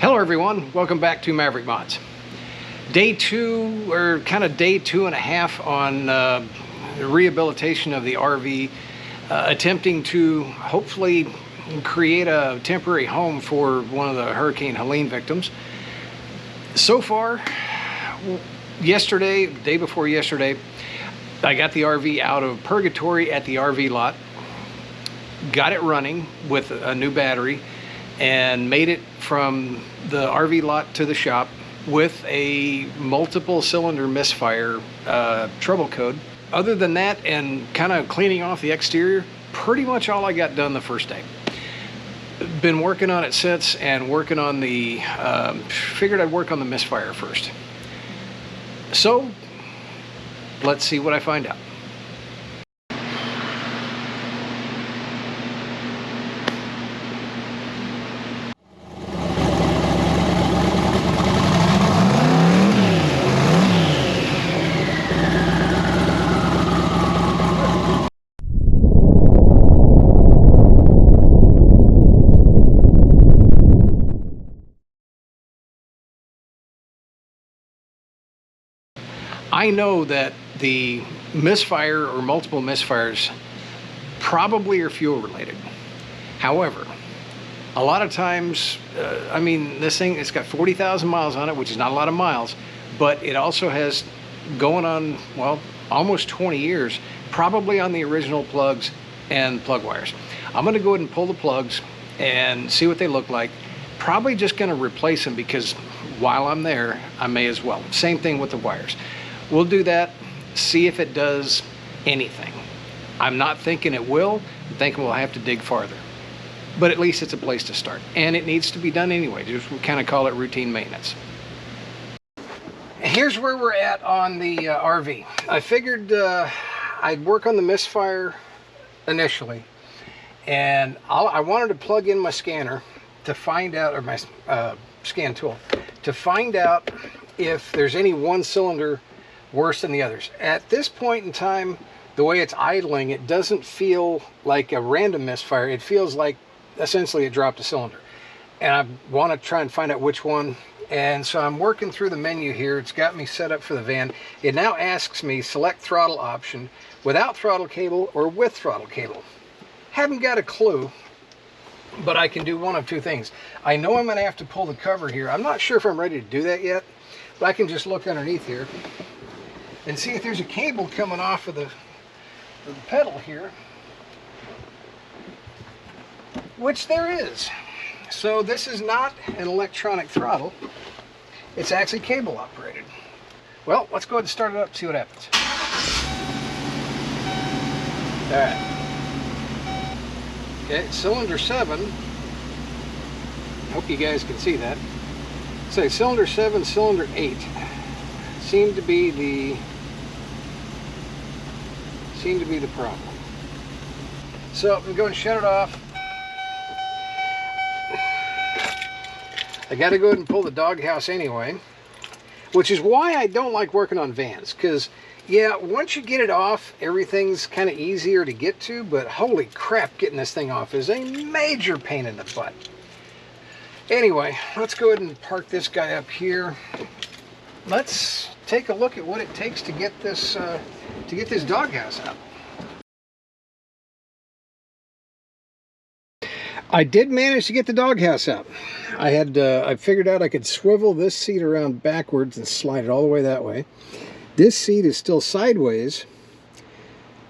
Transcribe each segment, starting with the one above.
Hello everyone, welcome back to Maverick Mods. Day two, or kind of day 2.5 on the rehabilitation of the RV, attempting to hopefully create a temporary home for one of the Hurricane Helene victims. So far, yesterday, day before yesterday, I got the RV out of purgatory at the RV lot, got it running with a new battery, and made it from the RV lot to the shop with a multiple cylinder misfire trouble code. Other than that, and kind of cleaning off the exterior, pretty much all I got done the first day. Been working on it since, and working on the figured I'd work on the misfire first. So let's see what I find out. I know that the misfire or multiple misfires probably are fuel related. However, a lot of times, I mean, this thing, it's got 40,000 miles on it, which is not a lot of miles, but it also has going on, well, almost 20 years, probably on the original plugs and plug wires. I'm gonna go ahead and pull the plugs and see what they look like. Probably just gonna replace them because while I'm there, I may as well. Same thing with the wires. We'll do that, see if it does anything. I'm not thinking it will. I'm thinking we'll have to dig farther. But at least it's a place to start. And it needs to be done anyway. Just we kind of call it routine maintenance. Here's where we're at on the RV. I figured I'd work on the misfire initially. And I wanted to plug in my scanner to find out, or my scan tool, to find out if there's any one cylinder worse than the others. At this point in time, the way it's idling, it doesn't feel like a random misfire. It feels like essentially it dropped a cylinder. And I want to try and find out which one. And so I'm working through the menu here. It's got me set up for the van. It now asks me select throttle option without throttle cable or with throttle cable. Haven't got a clue, but I can do one of two things. I know I'm going to have to pull the cover here. I'm not sure if I'm ready to do that yet, but I can just look underneath here and see if there's a cable coming off of the pedal here, which there is. So this is not an electronic throttle. It's actually cable operated. Well, let's go ahead and start it up and see what happens. All right. Okay, cylinder 7. Hope you guys can see that. So cylinder 7, cylinder 8 seem to be the problem. So I'm going to shut it off. I got to go ahead and pull the doghouse anyway, which is why I don't like working on vans, because yeah, once you get it off, everything's kind of easier to get to, but holy crap, getting this thing off is a major pain in the butt. Anyway, let's go ahead and park this guy up here. Let's take a look at what it takes to get this doghouse out. I did manage to get the doghouse out. I figured out I could swivel this seat around backwards and slide it all the way that way. This seat is still sideways,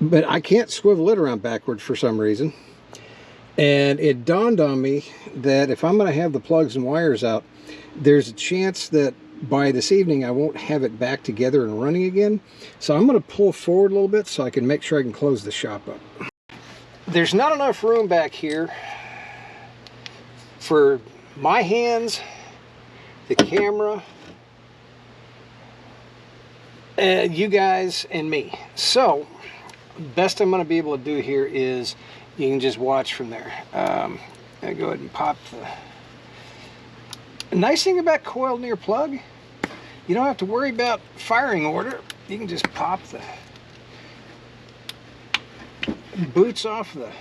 but I can't swivel it around backwards for some reason. And it dawned on me that if I'm going to have the plugs and wires out, there's a chance that by this evening I won't have it back together and running again. So I'm going to pull forward a little bit so I can make sure I can close the shop up. There's not enough room back here for my hands, the camera, you guys, and me. So best I'm going to be able to do here is you can just watch from there. I'm going to go ahead and pop the nice thing about coiled near plug, you don't have to worry about firing order. You can just pop the boots off the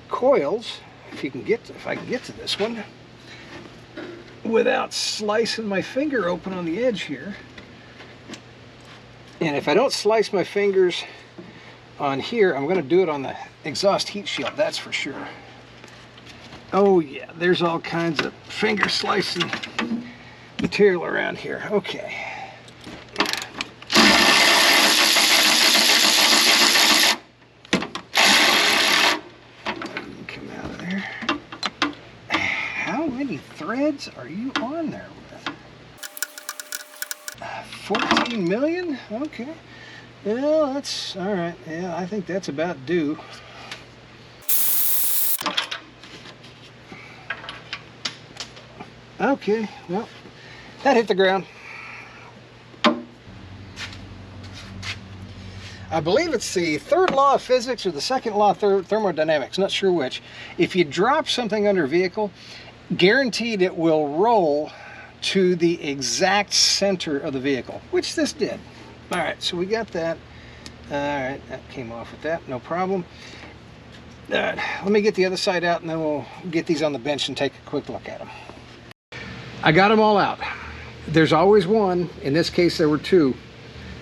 coils. If I can get to this one without slicing my finger open on the edge here. And if I don't slice my fingers on here, I'm going to do it on the exhaust heat shield, that's for sure. Oh yeah, there's all kinds of finger slicing material around here. Okay. Come out of there. How many threads are you on there with? 14 million? Okay. Well, that's all right. Yeah, I think that's about due. Okay, well, that hit the ground. I believe it's the third law of physics or the second law of thermodynamics, not sure which. If you drop something under a vehicle, guaranteed it will roll to the exact center of the vehicle, which this did. All right, so we got that. All right, that came off with that, no problem. All right, let me get the other side out and then we'll get these on the bench and take a quick look at them. I got them all out. There's always one, in this case there were two,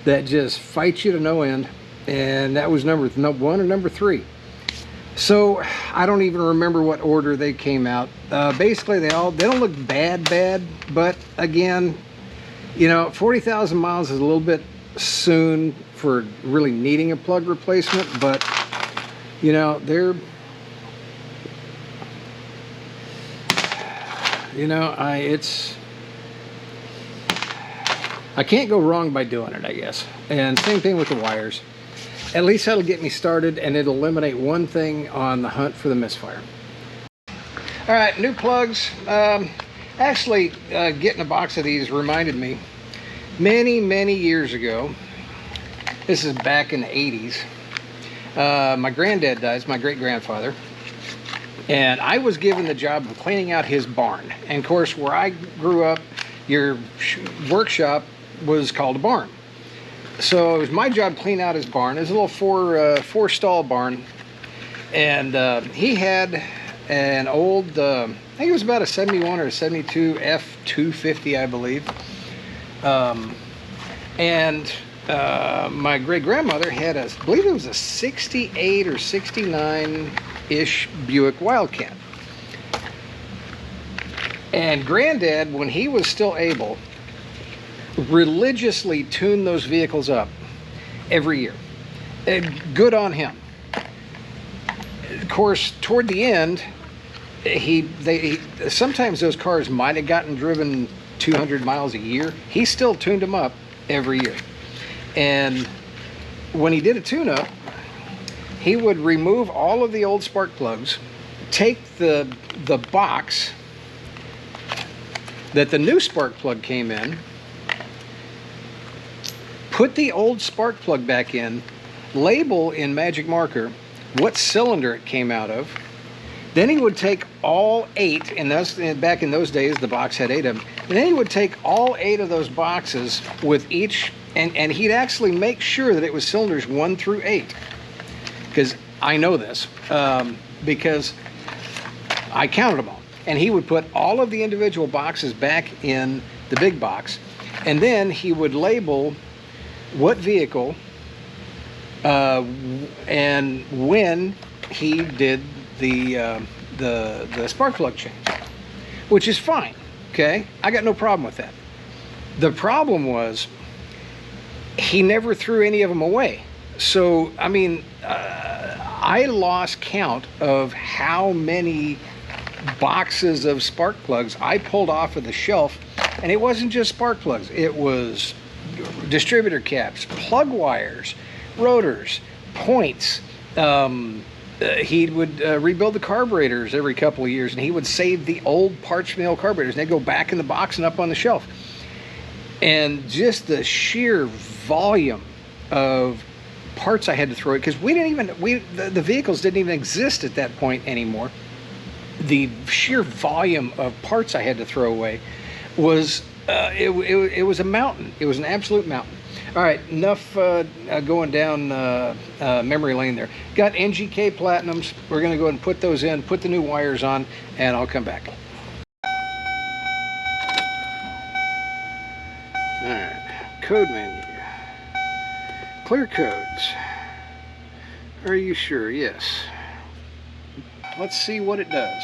that just fight you to no end, and that was number one or number three. So I don't even remember what order they came out. Basically they don't look bad, but again, you know, 40,000 miles is a little bit soon for really needing a plug replacement, but you know, they're, you know, I can't go wrong by doing it, I guess. And same thing with the wires. At least that'll get me started, and it'll eliminate one thing on the hunt for the misfire. All right, new plugs. Actually, getting a box of these reminded me many years ago. This is back in the 80s. My granddad dies, my great-grandfather. And I was given the job of cleaning out his barn. And of course, where I grew up, your workshop was called a barn. So it was my job to clean out his barn. It was a little four stall barn. And he had an old, I think it was about a 71 or a 72 F250, I believe. My great-grandmother had I believe it was a 68 or 69-ish Buick Wildcat. And Granddad, when he was still able, religiously tuned those vehicles up every year. And good on him. Of course, toward the end, sometimes those cars might have gotten driven 200 miles a year. He still tuned them up every year. And when he did a tune-up, he would remove all of the old spark plugs, take the box that the new spark plug came in, put the old spark plug back in, label in magic marker what cylinder it came out of. Then he would take all 8, and back in those days the box had 8 of them, and then he would take all 8 of those boxes with each, and he'd actually make sure that it was cylinders 1 through 8. Because I know this, because I counted them all. And he would put all of the individual boxes back in the big box, and then he would label what vehicle and when he did the spark plug change, which is fine. Okay, I got no problem with that. The problem was he never threw any of them away. So I mean, I lost count of how many boxes of spark plugs I pulled off of the shelf, and it wasn't just spark plugs. It was distributor caps, plug wires, rotors, points. He would rebuild the carburetors every couple of years, and he would save the old parts mill carburetors, and they'd go back in the box and up on the shelf. And just the sheer volume of parts I had to throw it, because the vehicles didn't even exist at that point anymore. The sheer volume of parts I had to throw away was it was a mountain. It was an absolute mountain. All right, enough going down memory lane there. Got NGK Platinums. We're going to go ahead and put those in, put the new wires on, and I'll come back. Alright, code menu. Clear codes. Are you sure? Yes. Let's see what it does.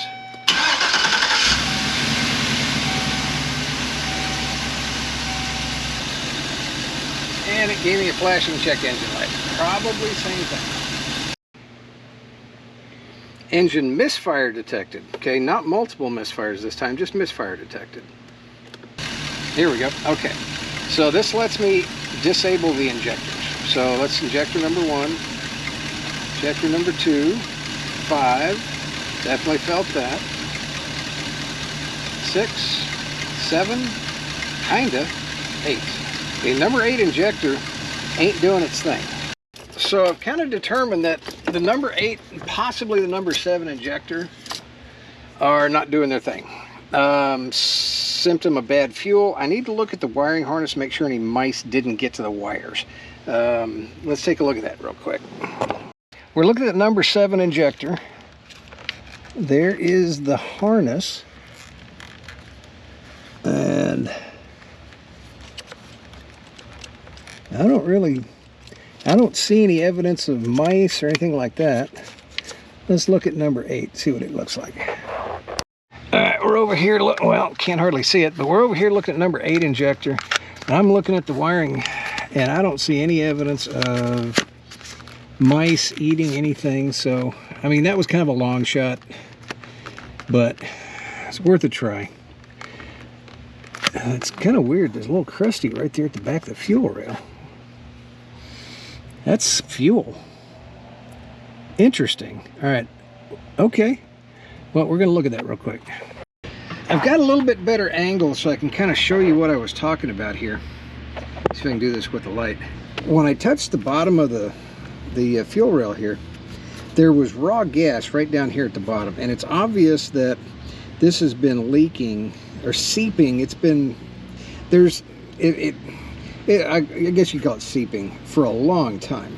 And it gave me a flashing check engine light. Probably same thing. Engine misfire detected. Okay, not multiple misfires this time, just misfire detected. Here we go. Okay, so this lets me disable the injectors. So let's injector number 1, injector number 2, 5, definitely felt that. 6, 7, kinda, 8. The number 8 injector ain't doing its thing. So I've kind of determined that the number 8 and possibly the number 7 injector are not doing their thing. Symptom of bad fuel. I need to look at the wiring harness, make sure any mice didn't get to the wires. Let's take a look at that real quick. We're looking at number 7 injector. There is the harness. And I don't see any evidence of mice or anything like that. Let's look at number 8, see what it looks like. Alright, we're over here, well, can't hardly see it, but we're over here looking at number 8 injector. I'm looking at the wiring, and I don't see any evidence of mice eating anything. So, I mean, that was kind of a long shot, but it's worth a try. It's kind of weird. There's a little crusty right there at the back of the fuel rail. That's fuel. Interesting. All right. Okay. Well, we're going to look at that real quick. I've got a little bit better angle so I can kind of show you what I was talking about here. See if I can do this with the light. When I touched the bottom of the fuel rail here, there was raw gas right down here at the bottom, and it's obvious that this has been leaking or seeping. It's been, I guess you call it seeping for a long time.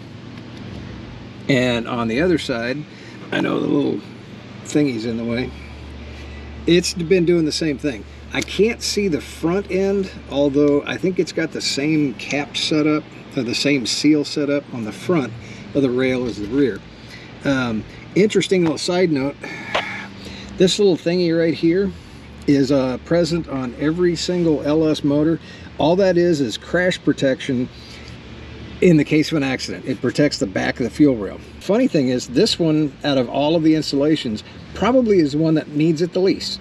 And on the other side, I know the little thingy's in the way, it's been doing the same thing. I can't see the front end, although I think it's got the same cap setup, or the same seal setup on the front of the rail as the rear. Interesting little side note, this little thingy right here is present on every single LS motor. All that is crash protection in the case of an accident. It protects the back of the fuel rail. Funny thing is, this one, out of all of the installations, probably is the one that needs it the least.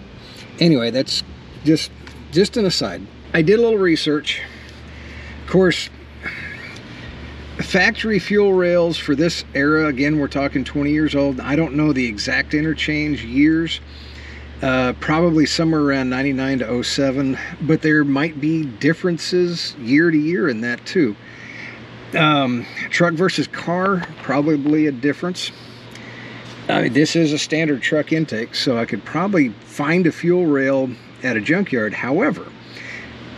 Anyway, that's just an aside. I did a little research. Of course, factory fuel rails for this era, again, we're talking 20 years old. I don't know the exact interchange years. Probably somewhere around 99 to 07, but there might be differences year to year in that too. Truck versus car, probably a difference. I mean, this is a standard truck intake, so I could probably find a fuel rail at a junkyard. However,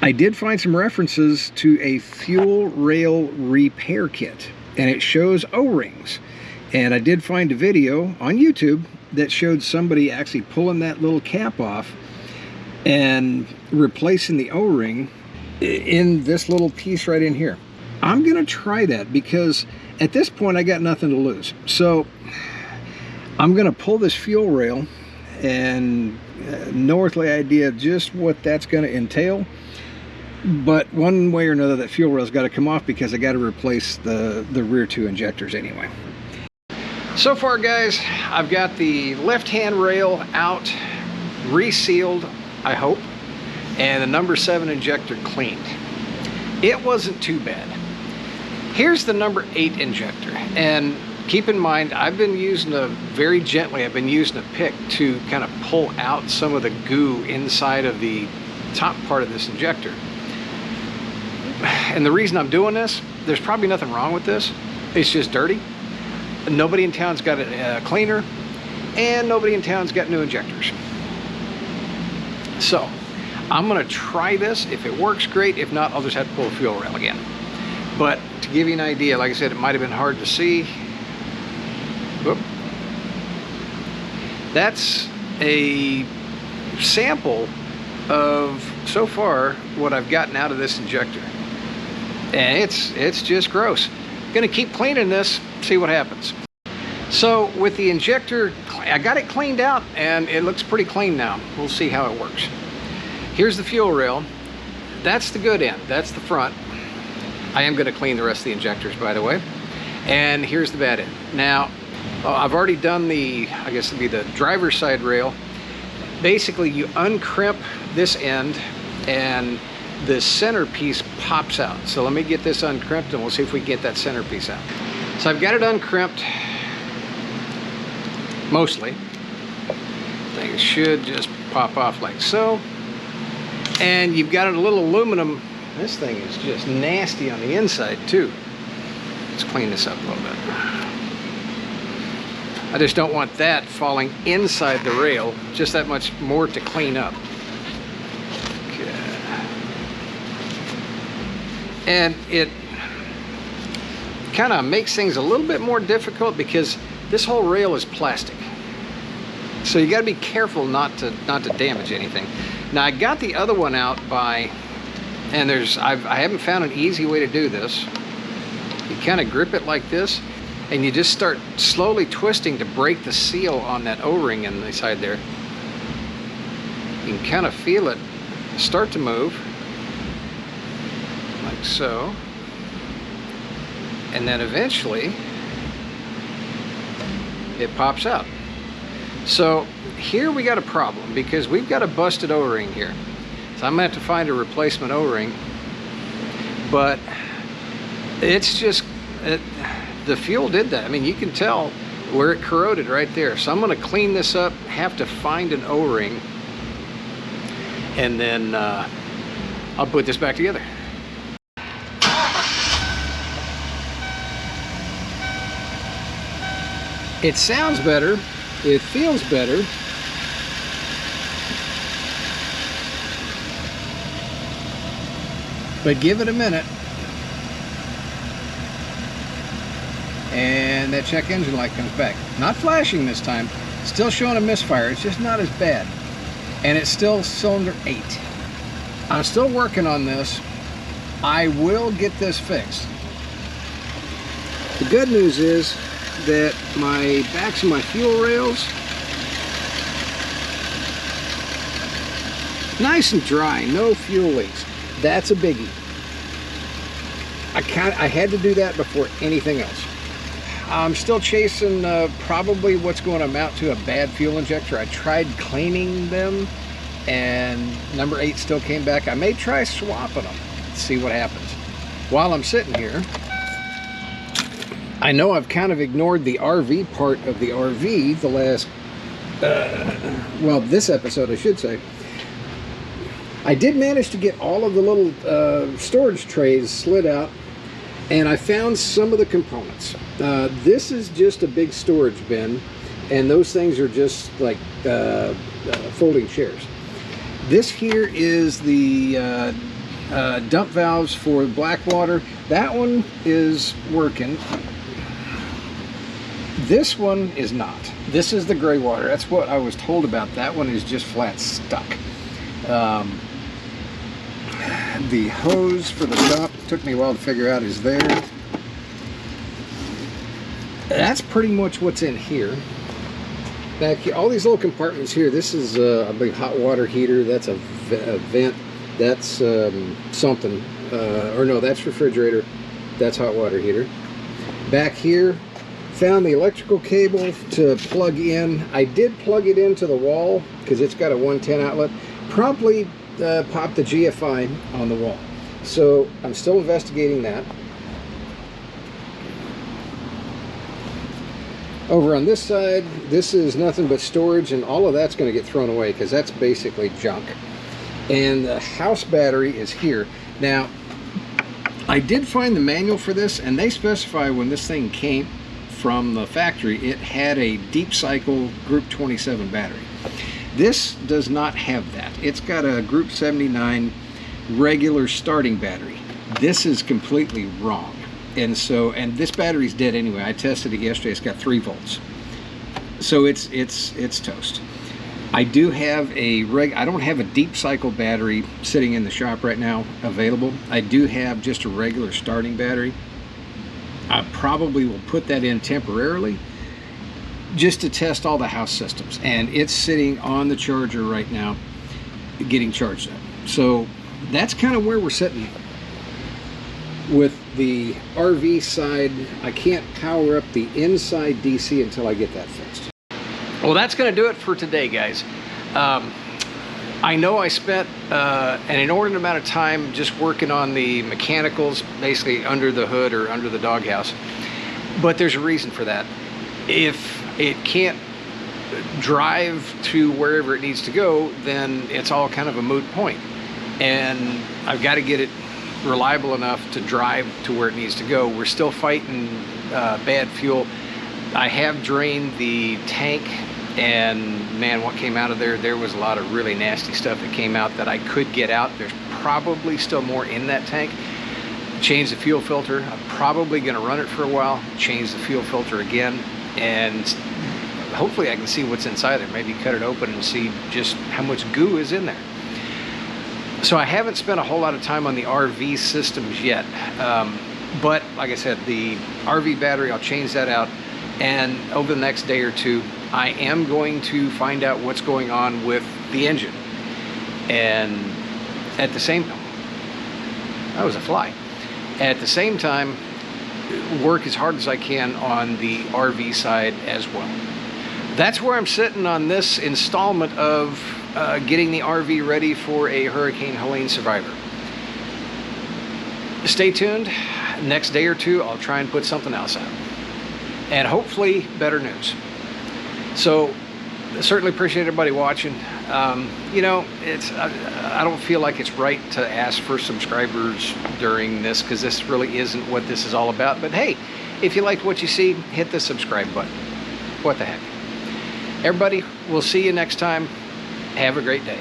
I did find some references to a fuel rail repair kit, and it shows O-rings. And I did find a video on YouTube that showed somebody actually pulling that little cap off and replacing the O-ring in this little piece right in here. I'm going to try that because at this point I got nothing to lose. So I'm going to pull this fuel rail, and no earthly idea just what that's going to entail. But one way or another, that fuel rail's got to come off because I got to replace the rear 2 injectors anyway. So far, guys, I've got the left-hand rail out, resealed, I hope, and the number 7 injector cleaned. It wasn't too bad. Here's the number 8 injector, and keep in mind, I've been using very gently, I've been using a pick to kind of pull out some of the goo inside of the top part of this injector. And the reason I'm doing this, there's probably nothing wrong with this. It's just dirty. Nobody in town's got a cleaner, and nobody in town's got new injectors. So I'm going to try this. If it works, great. If not, I'll just have to pull the fuel rail again. But to give you an idea, like I said, it might have been hard to see. Whoop. That's a sample of, so far, what I've gotten out of this injector. And it's just gross. Gonna keep cleaning this, see what happens. So with the injector, I got it cleaned out and it looks pretty clean now. We'll see how it works. Here's the fuel rail. That's the good end, that's the front. I am gonna clean the rest of the injectors, by the way. And here's the bad end. Now, I've already done the, I guess it'd be the driver's side rail. Basically, you uncrimp this end and the centerpiece pops out. So let me get this uncrimped and we'll see if we can get that centerpiece out. So I've got it uncrimped, mostly. Things should just pop off like so. And you've got a little aluminum. This thing is just nasty on the inside too. Let's clean this up a little bit. I just don't want that falling inside the rail. Just that much more to clean up. Okay. And it kind of makes things a little bit more difficult because this whole rail is plastic. So you got to be careful not to damage anything. Now I got the other one out by, and I haven't found an easy way to do this. You kind of grip it like this, and you just start slowly twisting to break the seal on that O-ring in the side there. You can kind of feel it start to move, like so. And then eventually, it pops out. So here we got a problem because we've got a busted O-ring here. So I'm gonna have to find a replacement O-ring, but it's just, the fuel did that. I mean, you can tell where it corroded right there. So I'm gonna clean this up, have to find an O-ring, and then I'll put this back together. It sounds better, it feels better. But give it a minute. And that check engine light comes back. Not flashing this time, still showing a misfire. It's just not as bad. And it's still cylinder 8. I'm still working on this. I will get this fixed. The good news is that my backs of my fuel rails, nice and dry, no fuel leaks. That's a biggie. I had to do that before anything else. I'm still chasing probably what's going to amount to a bad fuel injector. I tried cleaning them and number 8 still came back. I may try swapping them, see what happens. While I'm sitting here, I know I've kind of ignored the RV part of the RV the last, well, this episode I should say. I did manage to get all of the little storage trays slid out, and I found some of the components. This is just a big storage bin, and those things are just like folding chairs. This here is the dump valves for black water. That one is working. This one is not. This is the gray water. That's what I was told about. That one is just flat stuck. The hose for the top, took me a while to figure out, is there. That's pretty much what's in here. Back here, all these little compartments here, this is a big hot water heater. That's a vent. That's something. Or no, that's refrigerator. That's hot water heater. Back here, found the electrical cable to plug in. I did plug it into the wall because it's got a 110 outlet. Promptly popped the GFI on the wall. So I'm still investigating that. Over on this side, this is nothing but storage, and all of that's going to get thrown away because that's basically junk. And the house battery is here. Now, I did find the manual for this, and they specify when this thing came from the factory, it had a deep cycle Group 27 battery. This does not have that. It's got a Group 79 regular starting battery. This is completely wrong. And so, and this battery's dead anyway. I tested it yesterday. It's got 3 volts. So it's toast. I do have I don't have a deep cycle battery sitting in the shop right now available. I do have just a regular starting battery. I probably will put that in temporarily just to test all the house systems, and it's sitting on the charger right now getting charged up. So that's kind of where we're sitting with the RV side. I can't power up the inside DC until I get that fixed. Well, that's going to do it for today, guys. I know I spent an inordinate amount of time just working on the mechanicals, basically under the hood or under the doghouse, but there's a reason for that. If it can't drive to wherever it needs to go, then it's all kind of a moot point. And I've got to get it reliable enough to drive to where it needs to go. We're still fighting bad fuel. I have drained the tank, and man, what came out of there was a lot of really nasty stuff that came out that I could get out. There's probably still more in that tank. Change the fuel filter. I'm probably going to run it for a while, change the fuel filter again, and hopefully I can see what's inside there. Maybe cut it open and see just how much goo is in there. So I haven't spent a whole lot of time on the RV systems yet, but like I said, the RV battery, I'll change that out, and over the next day or two I am going to find out what's going on with the engine, and at the same time, that was a fly, at the same time work as hard as I can on the RV side as well. That's where I'm sitting on this installment of getting the RV ready for a Hurricane Helene survivor. Stay tuned. Next day or two, I'll try and put something else out, and hopefully better news. So certainly appreciate everybody watching. You know, I don't feel like it's right to ask for subscribers during this, because this really isn't what this is all about. But hey, if you liked what you see, hit the subscribe button. What the heck. Everybody, we'll see you next time. Have a great day.